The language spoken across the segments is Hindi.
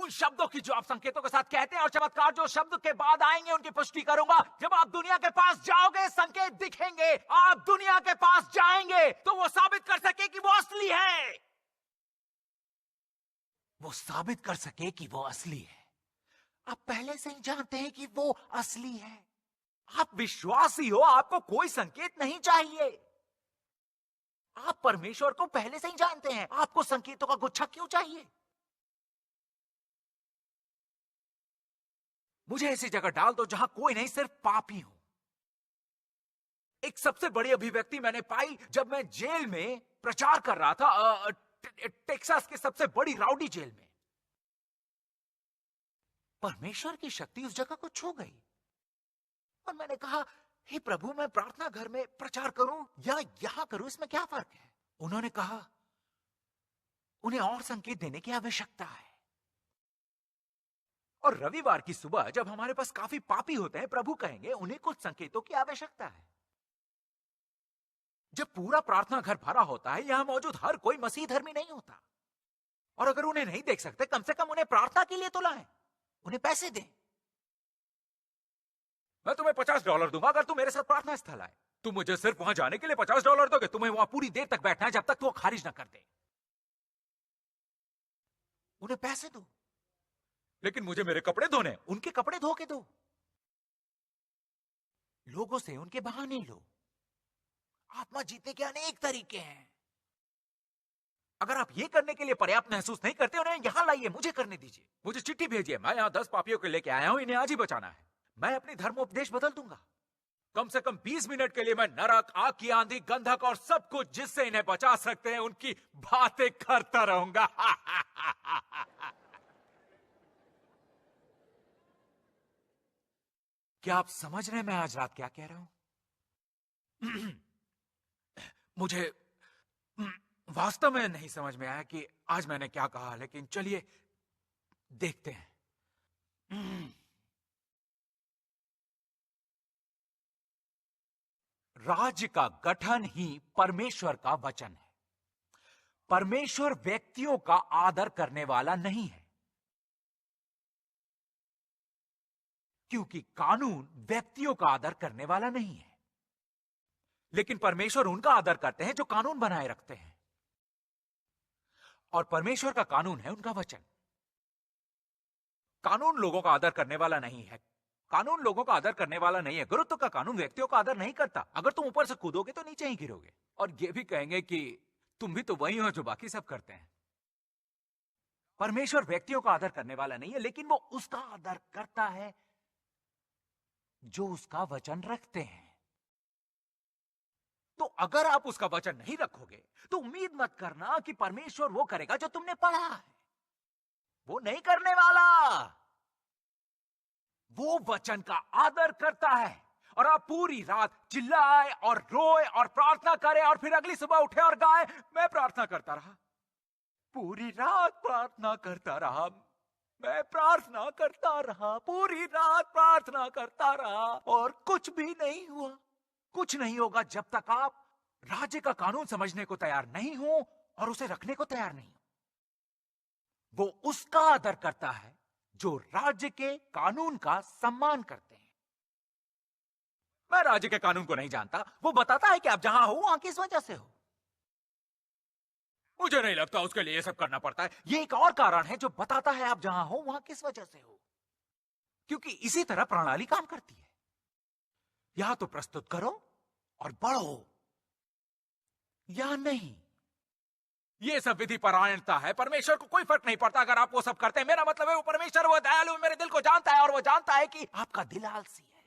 उन शब्दों की जो आप संकेतों के साथ कहते हैं और चमत्कार जो शब्द के बाद आएंगे उनकी पुष्टि करूंगा। जब आप दुनिया के पास जाओगे संकेत दिखेंगे, आप दुनिया के पास जाएंगे तो वो साबित कर सके कि वो असली है, वो साबित कर सके कि वो असली है। आप पहले से ही जानते हैं कि वो असली है। आप विश्वासी हो, आपको कोई संकेत नहीं चाहिए। आप परमेश्वर को पहले से ही जानते हैं, आपको संकेतों का गुच्छा क्यों चाहिए? मुझे ऐसी जगह डाल दो जहां कोई नहीं, सिर्फ पापी हो। एक सबसे बड़ी अभिव्यक्ति मैंने पाई जब मैं जेल में प्रचार कर रहा था, टेक्सास के सबसे बड़ी राउडी जेल में। परमेश्वर की शक्ति उस जगह को छू गई और मैंने कहा, हे प्रभु, मैं प्रार्थना घर में प्रचार करूं या यहां करूं, इसमें क्या फर्क है? उन्होंने कहा, उन्हें और संकेत देने की आवश्यकता है। और रविवार की सुबह जब हमारे पास काफी पापी होते हैं, प्रभु कहेंगे उन्हें कुछ संकेतों की आवश्यकता है। जब पूरा प्रार्थना घर भरा होता है, यहां मौजूद हर कोई मसीह धर्मी नहीं होता, और अगर उन्हें नहीं देख सकते, कम से कम उन्हें प्रार्थना के लिए तो लाएं, उन्हें पैसे दें। मैं तुम्हें $50 दूंगा अगर तुम मेरे साथ प्रार्थना स्थल आए। तुम मुझे सिर्फ वहां जाने के लिए $50 दोगे, तुम्हें वहां पूरी देर तक बैठना है जब तक वो खारिज ना कर दे। उन्हें पैसे दो, लेकिन मुझे मेरे कपड़े धोने, उनके कपड़े धो के दो। लोगों से उनके बहाने लो। आत्मा जीतने के अनेक तरीके हैं। अगर आप ये करने के लिए पर्याप्त महसूस नहीं करते, उन्हें यहां लाइए, मुझे करने दीजिए। मुझे चिट्ठी भेजिए, मैं यहां 10 पापियों को लेके आया हूं, इन्हें आज ही बचाना है। मैं अपनी धर्मोपदेश बदल दूंगा। कम से कम 20 मिनट के लिए मैं नरक, आग की आंधी, गंधक और सब कुछ जिससे इन्हें बचा सकते हैं उनकी बातें करता रहूंगा। क्या आप समझ रहे हैं मैं आज रात क्या कह रहा हूं? मुझे वास्तव में नहीं समझ में आया कि आज मैंने क्या कहा, लेकिन चलिए देखते हैं। राज्य का गठन ही परमेश्वर का वचन है। परमेश्वर व्यक्तियों का आदर करने वाला नहीं है, क्योंकि कानून व्यक्तियों का आदर करने वाला नहीं है। लेकिन परमेश्वर उनका आदर करते हैं जो कानून बनाए रखते हैं, और परमेश्वर का कानून है उनका वचन। कानून लोगों का आदर करने वाला नहीं है। कानून लोगों का आदर करने वाला नहीं है। गुरुत्व का कानून व्यक्तियों का आदर नहीं करता। अगर तुम ऊपर से कूदोगे तो नीचे ही गिरोगे, और ये भी कहेंगे कि तुम भी तो वही हो जो बाकी सब करते हैं। परमेश्वर व्यक्तियों का आदर करने वाला नहीं है, लेकिन वो उसका आदर करता है जो उसका वचन रखते हैं। तो अगर आप उसका वचन नहीं रखोगे तो उम्मीद मत करना कि परमेश्वर वो करेगा जो तुमने पढ़ा है। वो नहीं करने वाला। वो वचन का आदर करता है, और आप पूरी रात चिल्लाए और रोए और प्रार्थना करें और फिर अगली सुबह उठे और गाए, मैं प्रार्थना करता रहा, पूरी रात प्रार्थना करता रहा, मैं प्रार्थना करता रहा, पूरी रात प्रार्थना करता रहा, और कुछ भी नहीं हुआ। कुछ नहीं होगा जब तक आप राज्य का कानून समझने को तैयार नहीं हो और उसे रखने को तैयार नहीं हो। वो उसका आदर करता है जो राज्य के कानून का सम्मान करते हैं। मैं राज्य के कानून को नहीं जानता। वो बताता है कि आप जहां हो वहां किस वजह से हो। मुझे नहीं लगता उसके लिए ये सब करना पड़ता है। ये एक और कारण है जो बताता है आप जहां हो वहां किस वजह से हो, क्योंकि इसी तरह प्रणाली काम करती है। या तो प्रस्तुत करो और बढ़ो, या नहीं। ये सब विधि परायणता है। परमेश्वर को कोई फर्क नहीं पड़ता अगर आप वो सब करते हैं। मेरा मतलब है वो परमेश्वर, वो दयालु, मेरे दिल को जानता है, और वो जानता है कि आपका दिल आलसी है।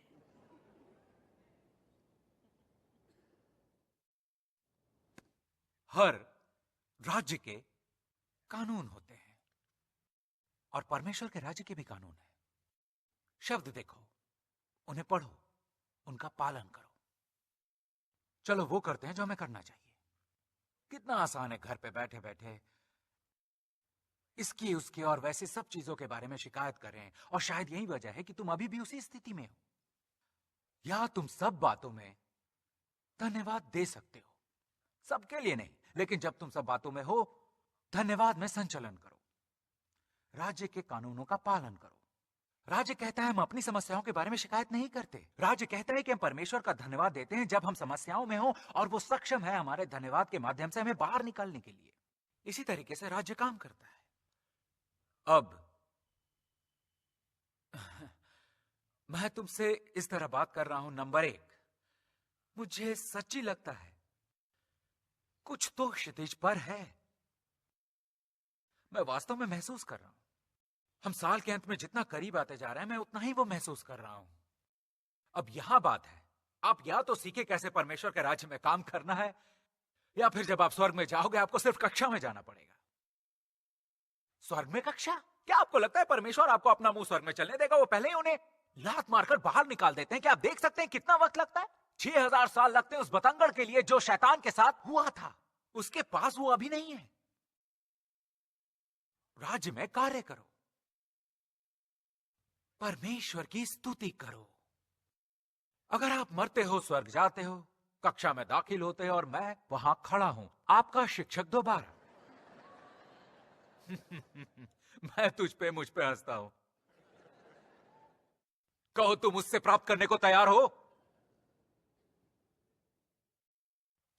हर राज्य के कानून होते हैं, और परमेश्वर के राज्य के भी कानून है। शब्द देखो, उन्हें पढ़ो, उनका पालन करो। चलो वो करते हैं जो हमें करना चाहिए। कितना आसान है घर पे बैठे बैठे इसकी उसकी और वैसे सब चीजों के बारे में शिकायत करें, और शायद यही वजह है कि तुम अभी भी उसी स्थिति में हो। या तुम सब बातों में धन्यवाद दे सकते हो, सबके लिए नहीं, लेकिन जब तुम सब बातों में हो, धन्यवाद में संचलन करो। राज्य के कानूनों का पालन करो। राज्य कहता है हम अपनी समस्याओं के बारे में शिकायत नहीं करते। राज्य कहता है कि हम परमेश्वर का धन्यवाद देते हैं जब हम समस्याओं में हो और वो सक्षम है हमारे धन्यवाद के माध्यम से हमें बाहर निकालने के लिए। इसी तरीके से राज्य काम करता है। अब मैं तुमसे इस तरह बात कर रहा हूं। नंबर 1, मुझे सच्ची लगता है कुछ तो क्षितिज पर है। मैं वास्तव में महसूस कर रहा हूं। हम साल के अंत में जितना करीब आते जा रहे हैं, मैं उतना ही वो महसूस कर रहा हूं। अब यहां बात है, आप या तो सीखे कैसे परमेश्वर के राज्य में काम करना है, या फिर जब आप स्वर्ग में जाओगे आपको सिर्फ कक्षा में जाना पड़ेगा। स्वर्ग में कक्षा? क्या आपको लगता है परमेश्वर आपको अपना मुंह स्वर्ग में चलने देगा? वो पहले ही उन्हें लात मारकर बाहर निकाल देते हैं। क्या आप देख सकते हैं कितना वक्त लगता है? 6000 साल लगते हैं उस बतंगड़ के लिए जो शैतान के साथ हुआ था। उसके पास वो अभी नहीं है। राज्य में कार्य करो, परमेश्वर की स्तुति करो। अगर आप मरते हो, स्वर्ग जाते हो, कक्षा में दाखिल होते हो और मैं वहां खड़ा हूं, आपका शिक्षक दोबारा। मैं मुझ पे हंसता हूं। कहो तुम उससे प्राप्त करने को तैयार हो?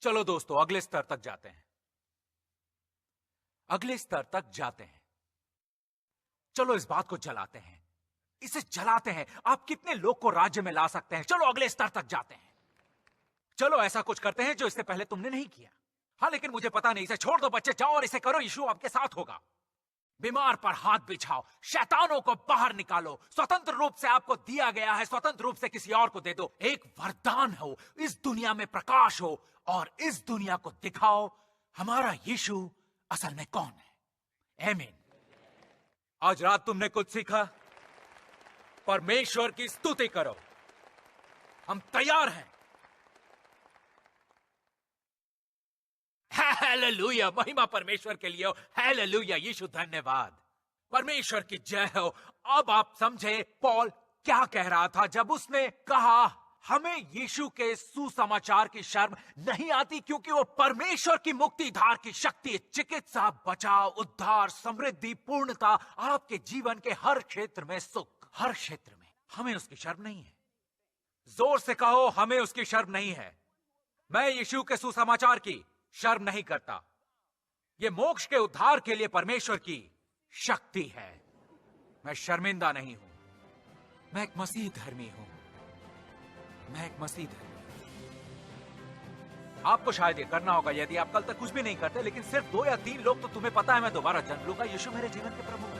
चलो दोस्तों, अगले स्तर तक जाते हैं। अगले स्तर तक जाते हैं। चलो इस बात को जलाते हैं, इसे जलाते हैं। आप कितने लोग को राज्य में ला सकते हैं? चलो अगले स्तर तक जाते हैं। चलो ऐसा कुछ करते हैं जो इससे पहले तुमने नहीं किया। हाँ, लेकिन मुझे पता नहीं, इसे छोड़ दो बच्चे, जाओ और इसे करो। यीशु आपके साथ होगा। बीमार पर हाथ बिछाओ, शैतानों को बाहर निकालो। स्वतंत्र रूप से आपको दिया गया है, स्वतंत्र रूप से किसी और को दे दो। एक वरदान हो, इस दुनिया में प्रकाश हो और इस दुनिया को दिखाओ हमारा यीशु असल में कौन है। आमीन। आज रात तुमने कुछ सीखा? परमेश्वर की स्तुति करो। हम तैयार हैं। हालेलुया, महिमा परमेश्वर के लिए हो। हालेलुया, यीशु धन्यवाद। परमेश्वर की जय हो। अब आप समझे पौल क्या कह रहा था जब उसने कहा हमें यीशु के सुसमाचार की शर्म नहीं आती, क्योंकि वो परमेश्वर की मुक्तिधार की शक्ति, चिकित्सा, बचाव, उद्धार, समृद्धि, पूर्णता, आपके जीवन के हर क्षेत्र में सुख, हर क्षेत्र में। हमें उसकी शर्म नहीं है। जोर से कहो, हमें उसकी शर्म नहीं है। मैं यीशु के सुसमाचार की शर्म नहीं करता। ये मोक्ष के उद्धार के लिए परमेश्वर की शक्ति है। मैं शर्मिंदा नहीं हूं। मैं एक मसीह धर्मी हूं। मैं एक मसीह धर्मी। आपको शायद ये करना होगा यदि आप कल तक कुछ भी नहीं करते, लेकिन सिर्फ 2 या 3 लोग तो तुम्हें पता है मैं दोबारा जन्म लूंगा, यीशु मेरे जीवन के प्रभु।